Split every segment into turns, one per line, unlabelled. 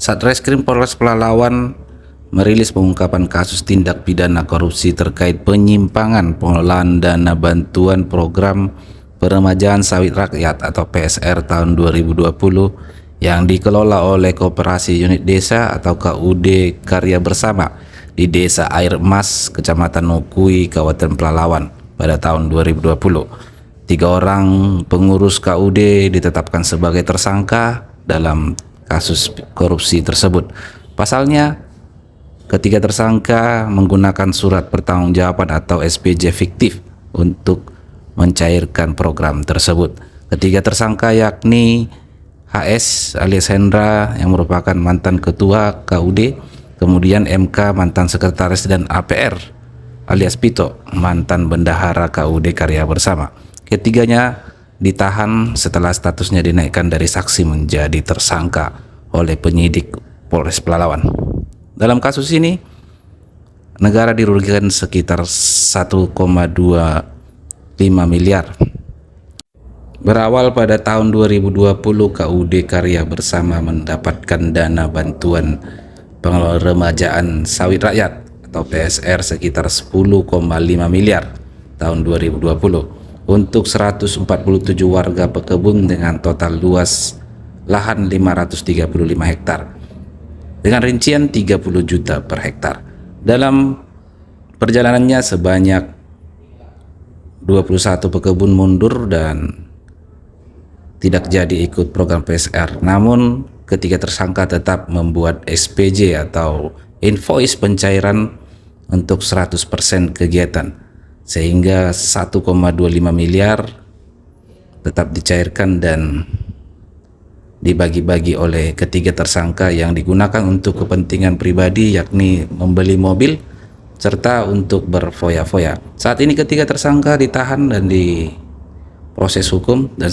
Satreskrim Polres Pelalawan merilis pengungkapan kasus tindak pidana korupsi terkait penyimpangan pengelolaan dana bantuan program Peremajaan Sawit Rakyat atau PSR tahun 2020 yang dikelola oleh Koperasi Unit Desa atau KUD Karya Bersama di Desa Air Emas, Kecamatan Nukui, Kabupaten Pelalawan pada tahun 2020. 3 orang pengurus KUD ditetapkan sebagai tersangka dalam kasus korupsi tersebut. Pasalnya, ketiga tersangka menggunakan surat pertanggungjawaban atau SPJ fiktif untuk mencairkan program tersebut. Ketiga tersangka yakni HS alias Hendra yang merupakan mantan ketua KUD, kemudian MK mantan sekretaris, dan APR alias Pito mantan bendahara KUD Karya Bersama. Ketiganya ditahan setelah statusnya dinaikkan dari saksi menjadi tersangka oleh penyidik Polres Pelalawan. Dalam kasus ini, negara dirugikan sekitar 1,25 miliar. Berawal pada tahun 2020, KUD Karya Bersama mendapatkan dana bantuan pengeremajaan sawit rakyat atau PSR sekitar 10,5 miliar tahun 2020 untuk 147 warga pekebun dengan total luas lahan 535 hektar dengan rincian 30 juta per hektar. Dalam perjalanannya sebanyak 21 pekebun mundur dan tidak jadi ikut program PSR. Namun ketiga tersangka tetap membuat SPJ atau invoice pencairan untuk 100% kegiatan, sehingga 1,25 miliar tetap dicairkan dan dibagi-bagi oleh ketiga tersangka yang digunakan untuk kepentingan pribadi, yakni membeli mobil serta untuk berfoya-foya. Saat ini ketiga tersangka ditahan dan diproses hukum dan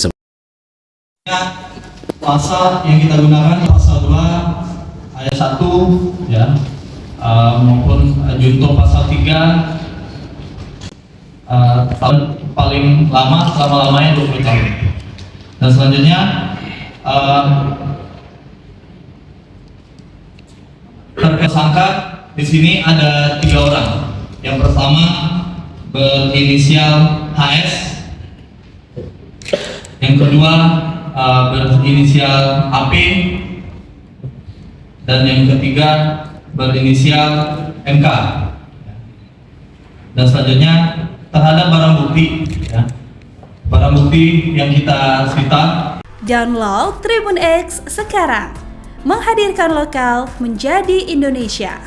pasal yang kita gunakan pasal 2 ayat 1 ya, maupun junto pasal 3 tahun paling lama selama-lamanya 20 tahun. Dan selanjutnya tersangka di sini ada 3 orang. Yang pertama berinisial HS, yang kedua berinisial AP, dan yang ketiga berinisial MK. Dan selanjutnya terhadap barang bukti ya, barang bukti yang kita sita.
Download Tribun X sekarang, menghadirkan lokal menjadi Indonesia.